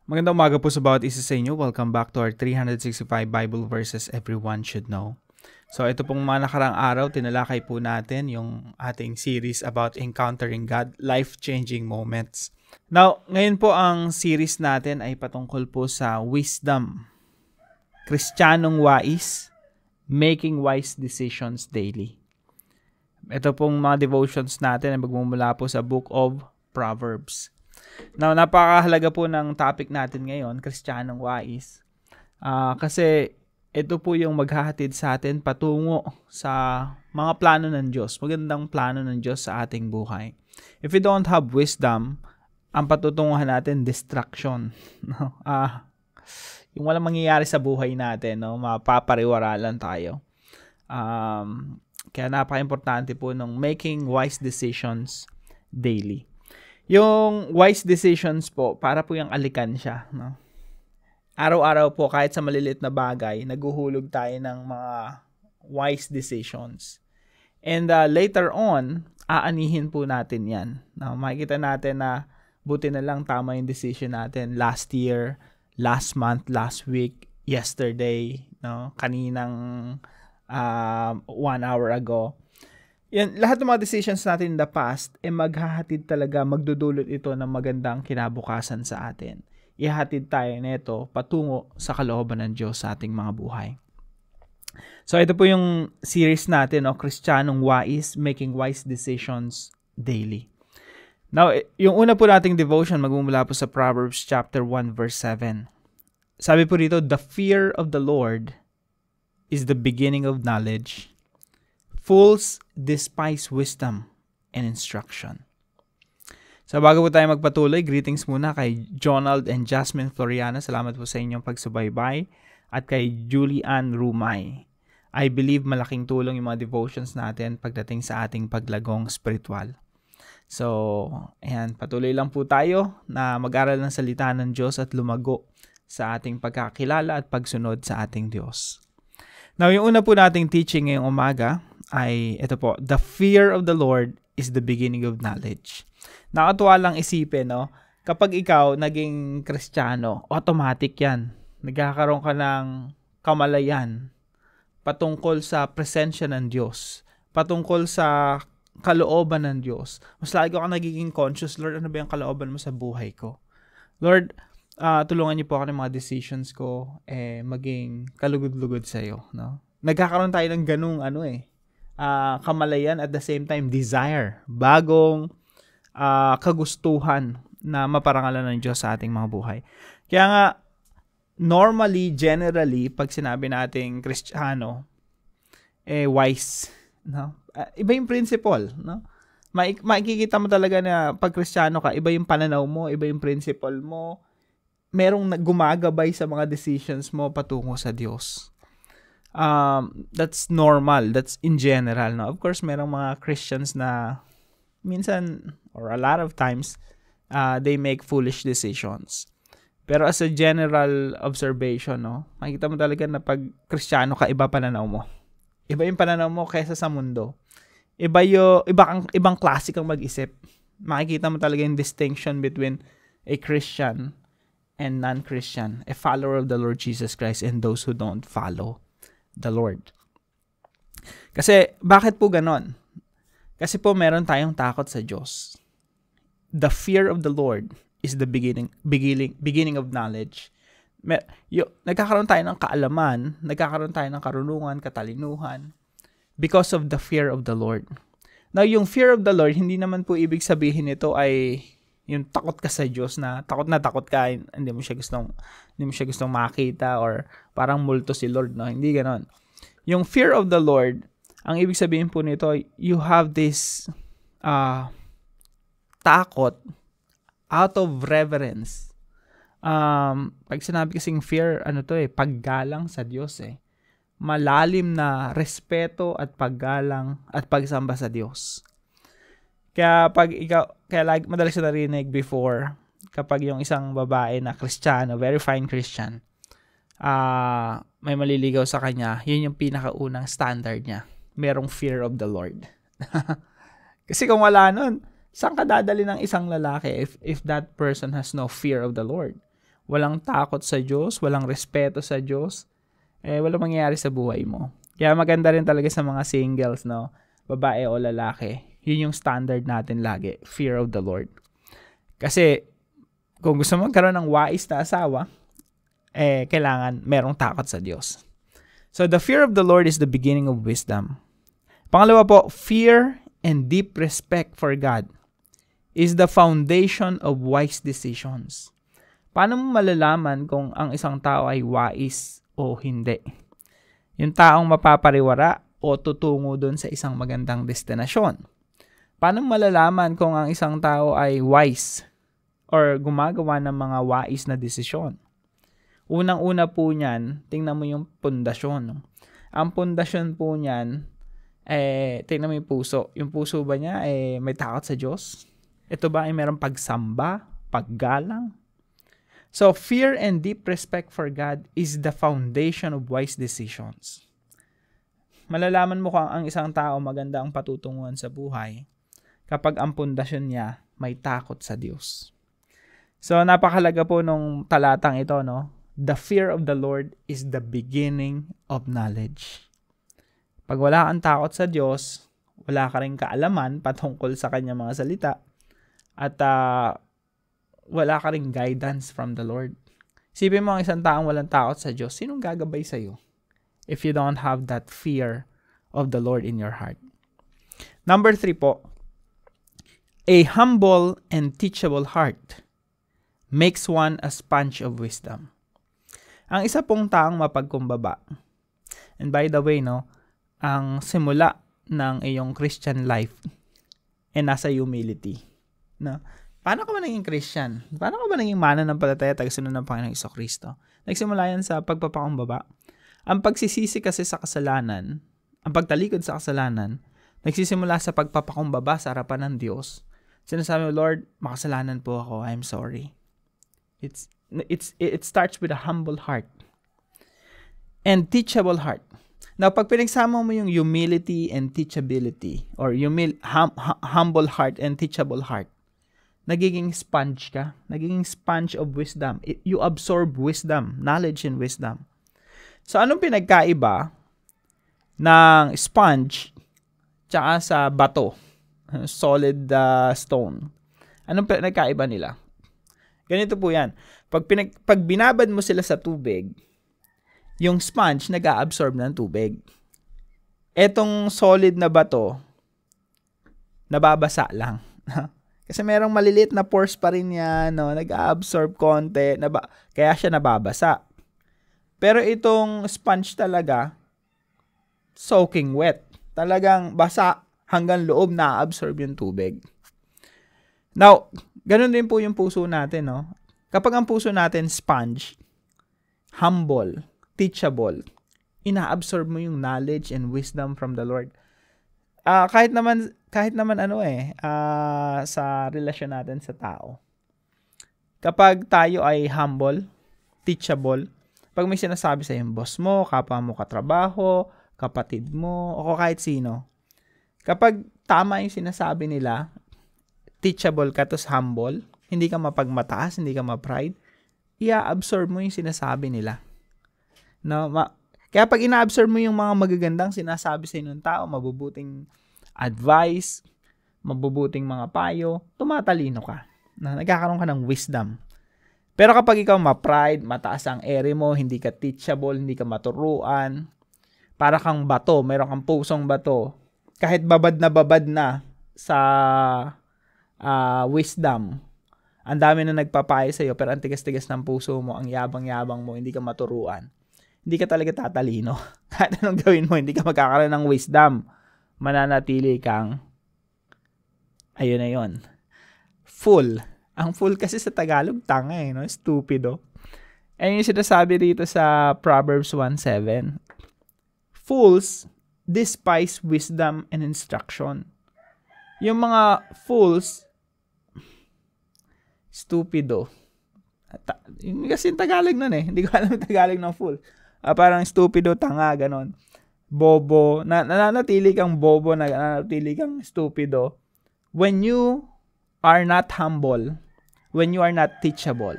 Magandang umaga po sa bawat isa sa inyo. Welcome back to our 365 Bible verses everyone should know. So ito pong mga nakarang araw, tinalakay po natin yung ating series about encountering God, life-changing moments. Now, ngayon po ang series natin ay patungkol po sa wisdom. Kristiyanong wais, making wise decisions daily. Ito pong mga devotions natin ay magmumula po sa Book of Proverbs. Now, napakahalaga po ng topic natin ngayon, Kristiyanong wais. Kasi ito po yung maghahatid sa atin patungo sa mga plano ng Diyos, magandang plano ng Diyos sa ating buhay. If we don't have wisdom, ang patutunguhan natin, distraction. No? Yung walang mangyayari sa buhay natin, no? Mapapariwara lang tayo. Kaya napaka-importante po ng making wise decisions daily. Yung wise decisions po, para po yung alikansya, no? Araw-araw po, kahit sa maliliit na bagay, naguhulog tayo ng mga wise decisions. And later on, aanihin po natin yan. No? Makikita natin na buti na lang tama yung decision natin last year, last month, last week, yesterday, no? Kaninang 1 hour ago. Yan, lahat ng mga decisions natin in the past, maghahatid talaga, magdudulot ito ng magandang kinabukasan sa atin. Ihatid tayo nito patungo sa kalooban ng Diyos sa ating mga buhay. So ito po yung series natin, no? Kristiyanong wais, making wise decisions daily. Now, yung una po nating devotion, magmumula po sa Proverbs chapter 1 verse 7. Sabi po dito, the fear of the Lord is the beginning of knowledge. Fools despise wisdom and instruction. So bago po tayo magpatuloy, greetings muna kay Jonald and Jasmine Floriana. Salamat po sa inyong pagsubaybay. At kay Julian Rumay. I believe malaking tulong yung mga devotions natin pagdating sa ating paglagong spiritual. So, ayan, patuloy lang po tayo na mag-aral ng salita ng Diyos at lumago sa ating pagkakilala at pagsunod sa ating Diyos. Now, yung una po nating teaching ngayong umaga ay ito po, the fear of the Lord is the beginning of knowledge. Nakatuwa lang isipin, no? Kapag ikaw naging Kristiyano, automatic yan. Nagkakaroon ka ng kamalayan patungkol sa presensya ng Diyos, patungkol sa kalooban ng Diyos. Mas lagi ka nagiging conscious, Lord, ano ba yung kalooban mo sa buhay ko? Lord, tulungan niyo po ako ng mga decisions ko, maging kalugod-lugod sa iyo, no? Nagkakaroon tayo ng ganung kamalayan at the same time desire, bagong kagustuhan na maparangalan ng Diyos sa ating mga buhay. Kaya nga, normally, generally, pag sinabi nating Kristiyano, wise, no? Iba yung principle, no? Makikita mo talaga na pag Kristiyano ka, iba yung pananaw mo, iba yung principle mo, merong gumagabay sa mga decisions mo patungo sa Diyos. That's normal. That's in general. No? Of course, merong mga Christians na minsan, or a lot of times, they make foolish decisions. Pero as a general observation, no, makikita mo talaga na pag Kristiyano ka, iba pananaw mo. Iba yung pananaw mo kaysa sa mundo. Ibang klase kang mag-isip. Makikita mo talaga yung distinction between a Christian and non-Christian, a follower of the Lord Jesus Christ and those who don't follow the Lord. Kasi, bakit po ganon? Kasi po meron tayong takot sa Diyos. The fear of the Lord is the beginning of knowledge. Nagkakaroon tayo ng kaalaman, nagkakaroon tayo ng karunungan, katalinuhan, because of the fear of the Lord. Now, yung fear of the Lord, hindi naman po ibig sabihin nito ay yung takot ka sa Diyos na takot ka, hindi mo siya gustong makita or parang multo si Lord, no? Hindi ganon. Yung fear of the Lord, ang ibig sabihin po nito, you have this takot out of reverence. Pag sinabi kasing fear, paggalang sa Diyos, malalim na respeto at paggalang at pagsamba sa Diyos. Kaya madalas ko narinig before, kapag yung isang babae na Kristiyano, very fine Christian, may maliligaw sa kanya, yun yung pinakaunang standard niya. Merong fear of the Lord. Kasi kung wala nun, saan ka dadali ng isang lalaki if that person has no fear of the Lord? walang takot sa Diyos, walang respeto sa Diyos, walang mangyayari sa buhay mo. Kaya maganda rin talaga sa mga singles, no? Babae o lalaki. Yun yung standard natin lagi, fear of the Lord. Kasi, kung gusto mo magkaroon ng wais na asawa, kailangan merong takot sa Diyos. So, the fear of the Lord is the beginning of wisdom. Pangalawa po, fear and deep respect for God is the foundation of wise decisions. Paano mo malalaman kung ang isang tao ay wais o hindi? Yung taong mapapariwara o tutungo dun sa isang magandang destinasyon. Paano mo malalaman kung ang isang tao ay wise or gumagawa ng mga wais na desisyon? Unang-una po niyan, tingnan mo yung pundasyon. Ang pundasyon po niyan, tingnan mo yung puso. Yung puso ba niya, may takot sa Diyos? Ito ba ay mayroong pagsamba, paggalang? So, fear and deep respect for God is the foundation of wise decisions. Malalaman mo kung ang isang tao maganda ang patutunguhan sa buhay kapag ang pundasyon niya may takot sa Diyos. So, napakahalaga po nung talatang ito, no? The fear of the Lord is the beginning of knowledge. Pag wala kang takot sa Diyos, wala ka rin kaalaman patungkol sa kanyang mga salita, at wala ka rin guidance from the Lord. Isipin mo ang isang taong walang takot sa Diyos, sinong gagabay sa iyo if you don't have that fear of the Lord in your heart? Number 3 po, a humble and teachable heart makes one a sponge of wisdom. Ang isa pong taong mapagkumbaba, and by the way, no, ang simula ng iyong Christian life ay nasa humility. No? Paano ka ba naging Christian? Paano ka ba naging mananampalataya tagasunod ng Panginoong Jesucristo? Nagsimula yan sa pagpapakumbaba. Ang pagsisisi kasi sa kasalanan, ang pagtalikod sa kasalanan, nagsisimula sa pagpapakumbaba sa harapan ng Diyos. Sinasabi mo, Lord, makasalanan po ako. I'm sorry. It starts with a humble heart and teachable heart. Now, pag pinagsama mo yung humility and teachability, or humble heart and teachable heart, nagiging sponge ka. Nagiging sponge of wisdom. You absorb wisdom, knowledge and wisdom. So, anong pinagkaiba ng sponge tsaka sa bato? Solid stone. Anong pinagkaiba nila? Ganito po yan. Pag binabad mo sila sa tubig, yung sponge nag-a-absorb ng tubig. Etong solid na bato, nababasa lang. Kasi merong maliliit na pores pa rin yan, no? Nag-a-absorb konti, kaya siya nababasa. Pero itong sponge talaga, soaking wet. Talagang basa hanggang loob na-absorb yung tubig. Now, ganun din po yung puso natin, no? Kapag ang puso natin sponge, humble, teachable, ina-absorb mo yung knowledge and wisdom from the Lord. Kahit naman sa relasyon natin sa tao. Kapag tayo ay humble, teachable, pag may sinasabi sa yung boss mo, kapwa mo katrabaho, kapatid mo, o kahit sino, kapag tama yung sinasabi nila, teachable ka, tos humble, hindi ka mapagmataas, hindi ka ma-pride, i-absorb mo yung sinasabi nila. No, kaya pag ina-absorb mo yung mga magagandang sinasabi sa inyo ng tao, mabubuting advice, mabubuting mga payo, tumatalino ka. Nagkakaroon ka ng wisdom. Pero kapag ikaw ma-pride, mataas ang ere mo, hindi ka teachable, hindi ka maturuan, para kang bato, meron kang pusong bato, kahit babad na sa wisdom, ang dami na nagpapayo sa'yo, pero ang tigas-tigas ng puso mo, ang yabang-yabang mo, hindi ka maturuan, hindi ka talaga tatalino. Kahit anong gawin mo, hindi ka magkakaroon ng wisdom. Mananatili kang, ayun na yun, fool. Ang fool kasi sa Tagalog, tanga no? Stupido. Ayun yung sinasabi dito sa Proverbs 1:7. Fools despise wisdom and instruction. Yung mga fools, stupido. Kasi yung Tagalog nun Hindi ko alam yung Tagalog ng fool. Parang stupido, tanga, ganon. Bobo. Nananatili kang bobo, nananatili kang stupido. When you are not humble, when you are not teachable,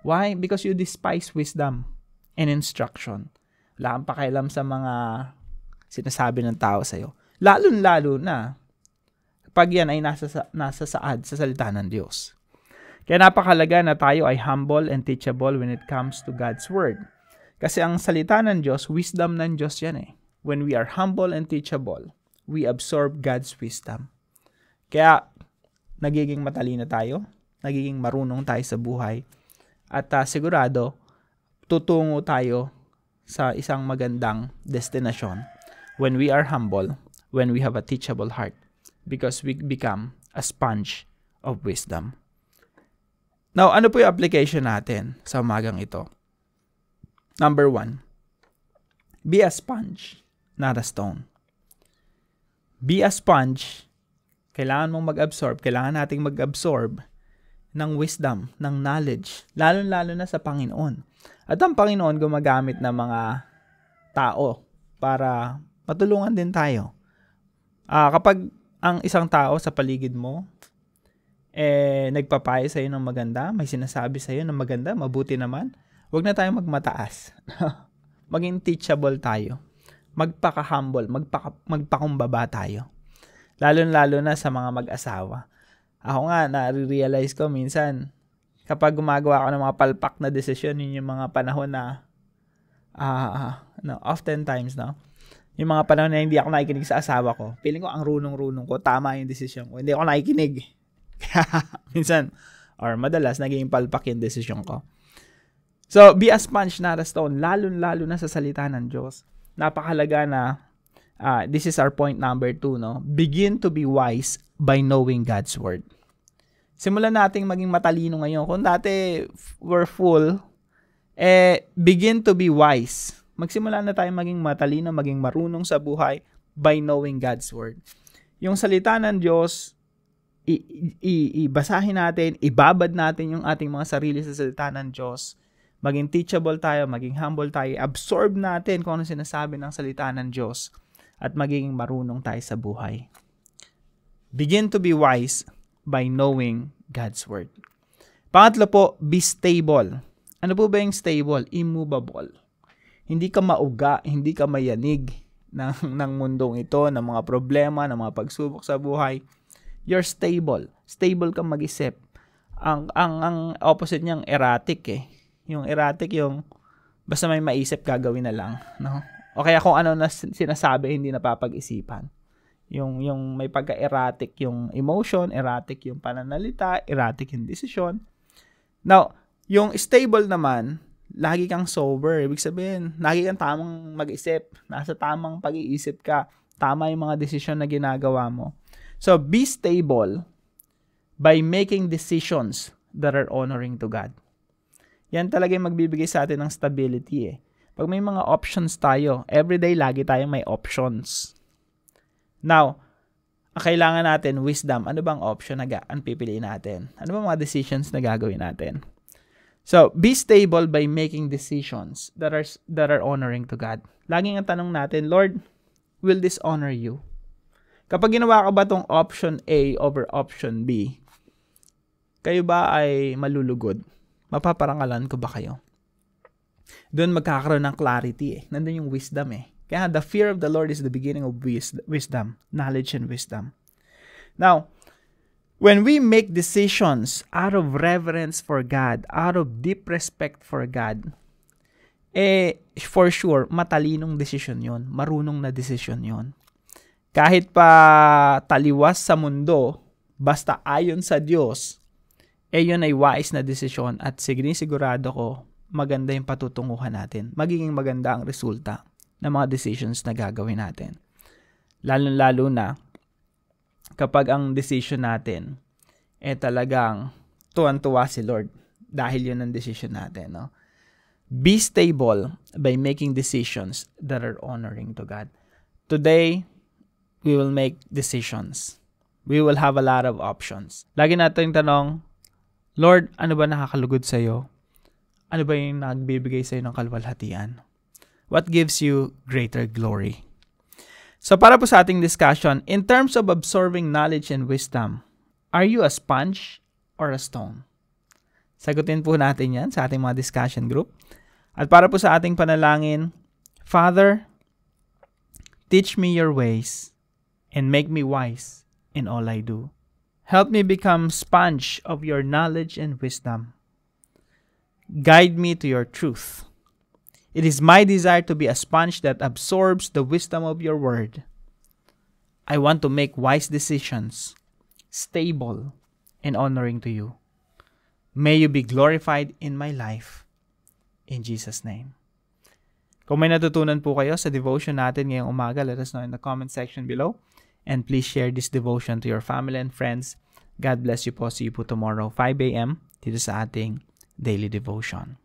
Why? Because you despise wisdom and instruction. Wala kang pakialam sa mga sinasabi ng tao sa'yo. Lalo na pag yan ay nasa saad sa salita ng Diyos. Kaya napakalaga na tayo ay humble and teachable when it comes to God's Word. Kasi ang salita ng Diyos, wisdom ng Diyos yan eh. When we are humble and teachable, we absorb God's wisdom. Kaya nagiging matalino tayo, nagiging marunong tayo sa buhay, at sigurado, tutungo tayo sa isang magandang destinasyon when we are humble, when we have a teachable heart, because we become a sponge of wisdom. Now, ano po yung application natin sa umagang ito? Number 1, be a sponge, not a stone. Be a sponge. Kailangan mong mag-absorb, kailangan nating mag-absorb ng wisdom, ng knowledge, lalo-lalo na sa Panginoon. At ang Panginoon gumagamit ng mga tao para matulungan din tayo. Kapag ang isang tao sa paligid mo, nagpapayo sa'yo ng maganda, may sinasabi sa'yo ng maganda, mabuti naman, huwag na tayo magmataas. Maging teachable tayo. Magpaka-humble, magpakumbaba tayo. Lalo-lalo na sa mga mag-asawa. Ako nga, na-realize ko minsan, kapag gumagawa ako ng mga palpak na desisyon, yun yung mga panahon na, oftentimes, yung mga panahon na hindi ako nakikinig sa asawa ko, feeling ko ang runong-runong ko, tama yung desisyon ko, hindi ako nakikinig. Minsan, or madalas, naging palpak yung desisyon ko. So, be a sponge, not a stone, lalo-lalo na sa salita ng Diyos. Napakalaga na, this is our point number 2, begin to be wise by knowing God's Word. Simulan nating maging matalino ngayon. Kung dati we're full, begin to be wise. Magsimula na tayong maging matalino, maging marunong sa buhay by knowing God's Word. Yung salita ng Diyos, ibasahin natin, ibabad natin yung ating mga sarili sa salita ng Diyos. Maging teachable tayo, maging humble tayo, absorb natin kung ano sinasabi ng salita ng Diyos at magiging marunong tayo sa buhay. Begin to be wise by knowing God's Word. Pangatlo po, be stable. Ano po ba yung stable? Immovable. Hindi ka mauga, hindi ka mayanig ng mundong ito, ng mga problema, ng mga pagsubok sa buhay. You're stable. Stable kang mag-isip. Ang opposite niyang erratic eh. Yung erratic, yung basta may maisip, gagawin na lang. No? O kaya kung ano na sinasabi, hindi napapag-isipan. Yung may pagka-erratic yung emotion, erratic yung pananalita, erratic yung desisyon. Now, yung stable naman, lagi kang sober. Ibig sabihin, lagi kang tamang mag-isip. Nasa tamang pag-iisip ka. Tama yung mga desisyon na ginagawa mo. So, be stable by making decisions that are honoring to God. Yan talaga yung magbibigay sa atin ng stability eh. Pag may mga options tayo, everyday lagi tayong may options. Now, ang kailangan natin, wisdom. Ano bang option na ang pipiliin natin? Ano bang mga decisions na gagawin natin? So, be stable by making decisions that are honoring to God. Laging ang tanong natin, Lord, will this honor you? Kapag ginawa ka ba tong option A over option B, kayo ba ay malulugod? Mapaparangalan ko ba kayo? Doon magkakaroon ng clarity eh. Nandun yung wisdom eh. Kaya the fear of the Lord is the beginning of wisdom, knowledge and wisdom. Now, when we make decisions out of reverence for God, out of deep respect for God, for sure, matalinong desisyon yon, marunong na desisyon yon. Kahit pa taliwas sa mundo, basta ayon sa Diyos, yun ay wise na desisyon at sigurado ko, maganda yung patutunguhan natin. Magiging maganda ang resulta ng mga decisions na gagawin natin. Lalo-lalo na kapag ang decision natin talagang tuwan-tuwa si Lord dahil yun ang decision natin. No? Be stable by making decisions that are honoring to God. Today, we will make decisions. We will have a lot of options. Lagi natin tanong, Lord, ano ba nakakalugod sa'yo? Ano ba yung nagbibigay sa'yo ng kalwalhatian? What gives you greater glory? So para po sa ating discussion, in terms of absorbing knowledge and wisdom, are you a sponge or a stone? Sagutin po natin yan sa ating mga discussion group. At para po sa ating panalangin, Father, teach me your ways and make me wise in all I do. Help me become sponge of your knowledge and wisdom. Guide me to your truth. It is my desire to be a sponge that absorbs the wisdom of your word. I want to make wise decisions, stable and honoring to you. May you be glorified in my life. In Jesus' name. Kung may natutunan po kayo sa devotion natin ngayong umaga, let us know in the comment section below. And please share this devotion to your family and friends. God bless you po. See you po tomorrow, 5 a.m. dito sa ating daily devotion.